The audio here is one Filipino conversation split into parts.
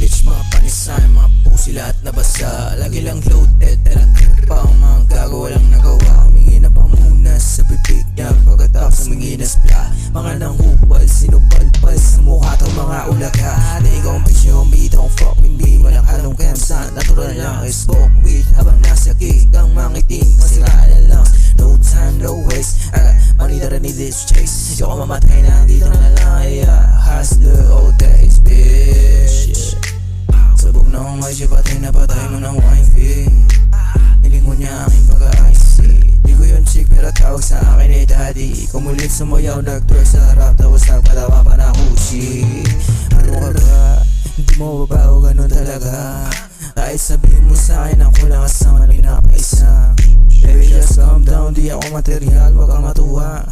bitch, mga panisan, mga pusi lahat nabasa. Lagi lang loaded, talagang pa ang mga gago, walang nagawa. Humingi na pa muna sa bibig niya, pagkatapos humingi na spla. Mga nanghupal, sinupalpal sa mukha tong mga ulaga. Na ikaw ang bitch nyo, may itong fucking B. Walang halong kemsa, natural lang ay smoke weed. Habang nasa gig ang mangiting, masiraan na lang. No time, no waste, money that I need is chase. Di ako mamatay na, dito na lang, hustler all days, bitch. Sabog na akong may patay na patay mo ng wifey. Nilingon niya aking pag-icy. Di ko yun chick pero tawag sa akin eh daddy. Kumulit sumayaw, nag-twerk sa harap, tapos nagpatawa pa na kushi. Ano ka ba? Hindi mo babago, ganun talaga. Kahit sabihin mo sa akin ako lang kasama na pinapaisa. Baby just calm down, di ako material, wag kang matuwa.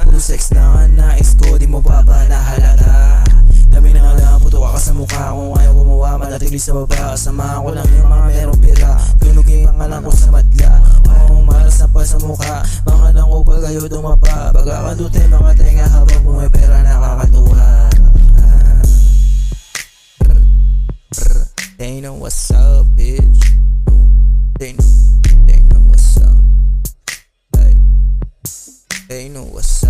Puro sex na nga nais ko, di mo pa ba nahalata? Dami na nga lang, puto ka sa mukha. Kung ayaw gumawa, manatili sa baba. Kasama ko lang yung mga merong pira. Tunog yung pangalan ko sa madla. Oo, malas na pa sa mukha. Mga nang upal kayo dumapa. Pagkakadute mga tenga habang pumipera nakakatuwa. They know what's up, bitch. They know what's up. They know what's up.